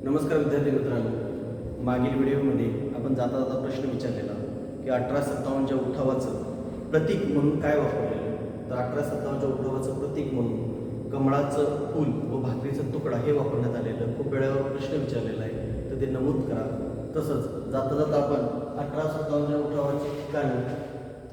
नमस्कार विद्यार्थी मित्रांनो, मागील व्हिडिओमध्ये आपण जाता जाता प्रश्न विचारलेला की 1857च्या उठावाचं प्रतीक म्हणून काय वापरलेलं. तर 1857च्या उठावाचं प्रतीक म्हणून कमळाचं फूल व भाकरीचा तुकडा हे वापरण्यात आलेलं खूप वेळेवर प्रश्न विचारलेला आहे, तर ते नमूद करा. तसंच जाता जाता आपण 1857च्या उठावाचे ठिकाण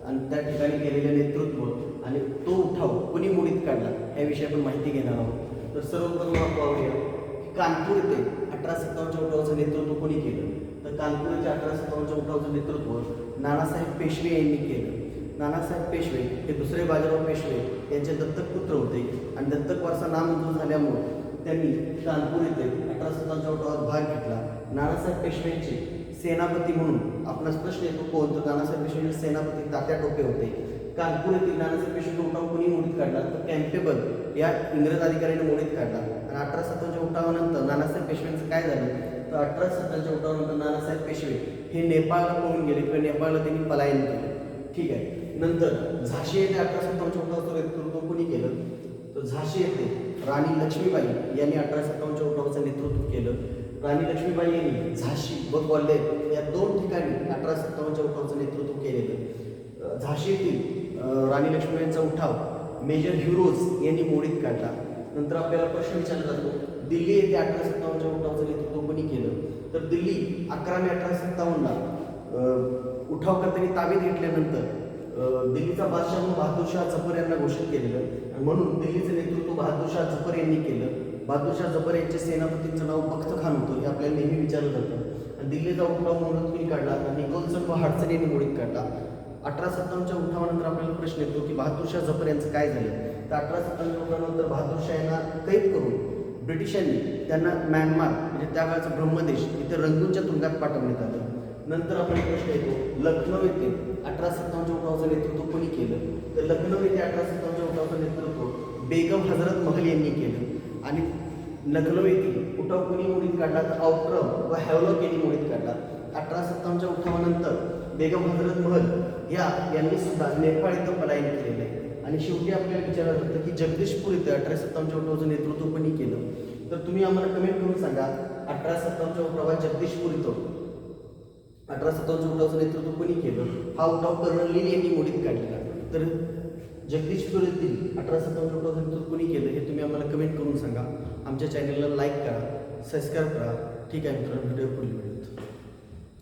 आणि त्या ठिकाणी केलेले नेतृत्व आणि तो उठाव कोणी मोडीत काढला याविषयी आपण माहिती घेणार आहोत. तर सर्वप्रथम आपण पाहूया कानपूर येथे 1857च्या उठावाचं नेतृत्व कोणी केलं. तर कानपूर येथे 1857च्या उठावाचं नेतृत्व नानासाहेब पेशवे यांनी केलं. नानासाहेब पेशवे हे दुसरे बाजीराव पेशवे यांचे दत्तक पुत्र होते आणि दत्तक वारसा नामंजूर झाल्यामुळे त्यांनी कानपूर येथे 1857च्या उठावात भाग घेतला. नानासाहेब पेशवेंचे सेनापती म्हणून आपणास प्रश्न येतो कोण, तर नानासाहेब पेशवेंचे सेनापती तात्या टोपे होते. कानपूर येथील नानासाहेब पेशवेचा उठाव कोणी मोडीत काढला, तर कॅम्पेबल या इंग्रज अधिकाऱ्याने मोडीत काढला. आणि 1857च्या उठावानंतर नानासाहेब पेशवेंचं काय झालं, तर 1857च्या उठावानंतर नानासाहेब पेशवे हे नेपाळला पळून गेले किंवा नेपाळला त्यांनी पलायन केलं. ठीक आहे. नंतर झाशी येथे 1857च्या उठावाचं नेतृत्व कोणी केलं, तर झाशी येथे राणी लक्ष्मीबाई यांनी 1857च्या उठावाचं नेतृत्व केलं. राणी लक्ष्मीबाई यांनी झाशी व ग्वाल्हेर या दोन ठिकाणी 1857च्या उठावाचं नेतृत्व केलेलं. झाशी येथील राणी लक्ष्मीबाईंचा उठाव मेजर ह्युरोज यांनी मोडीत काढला. नंतर आपल्याला प्रश्न विचारला जातो दिल्ली येथे 1857च्या उठावाचं नेतृत्व कोणी केलं, तर दिल्ली 11 मे 1857ला उठाव करताना ताब्यात घेतल्यानंतर दिल्लीचा बादशाह म्हणून बहादूरशाह जफर यांना घोषित केलेलं आणि म्हणून दिल्लीचं नेतृत्व बहादूरशाह जफर यांनी केलं. बहादूरशाह जफर यांच्या सेनापतींचं नाव बख्त खान होतं, हे आपल्याला नेहमी विचारलं जातं. आणि दिल्लीचा उठाव मोडीत कोणी काढला, तर निकोलसन व हाडसन यांनी मोडीत काढला. 1857च्या उठावानंतर आपल्याला प्रश्न येतो की बहादूरशाह जफर यांचं काय झालं. तर 1857च्या उठावानंतर बहादूरशाह यांना कैद करून ब्रिटिशांनी त्यांना म्यानमार म्हणजे त्या काळचा ब्रह्मदेश इथे रंगूनच्या तुरुंगात पाठवण्यात आलं. नंतर आपल्याला प्रश्न येतो लखनौ येथे 1857च्या उठावाचं नेतृत्व कोणी केलं, तर लखनौ येथे 1857च्या उठावाचं नेतृत्व बेगम हजरत महल यांनी केलं. आणि लखनौ येथील उठाव कोणी मोडीत काढला, तर औक्रम व हॅवलॉक यांनी मोडीत काढला. 1857च्या उठावानंतर बेगम हजरत महल यांनी सुद्धा नेपाळ इथं पलायन केलेलं आहे. आणि शेवटी आपल्याला विचारलं जातं की जगदीशपूर इथे 1857च्या उठावाचं नेतृत्व कोणी केलं, तर तुम्ही आम्हाला कमेंट करून सांगा 1857च्या उठावात जगदीशपूर इथं 1857च्या उठावाचं नेतृत्व कोणी केलं. हा उठाव कर्नल लील यांनी मोडीत काढलेला. तर जगदीशपूर येथील 1857च्या उठावाचं नेतृत्व कोणी केलं हे तुम्ही आम्हाला कमेंट करून सांगा. आमच्या चॅनलला लाईक करा, सबस्क्राईब करा. ठीक आहे मित्रांनो, व्हिडिओ पुढील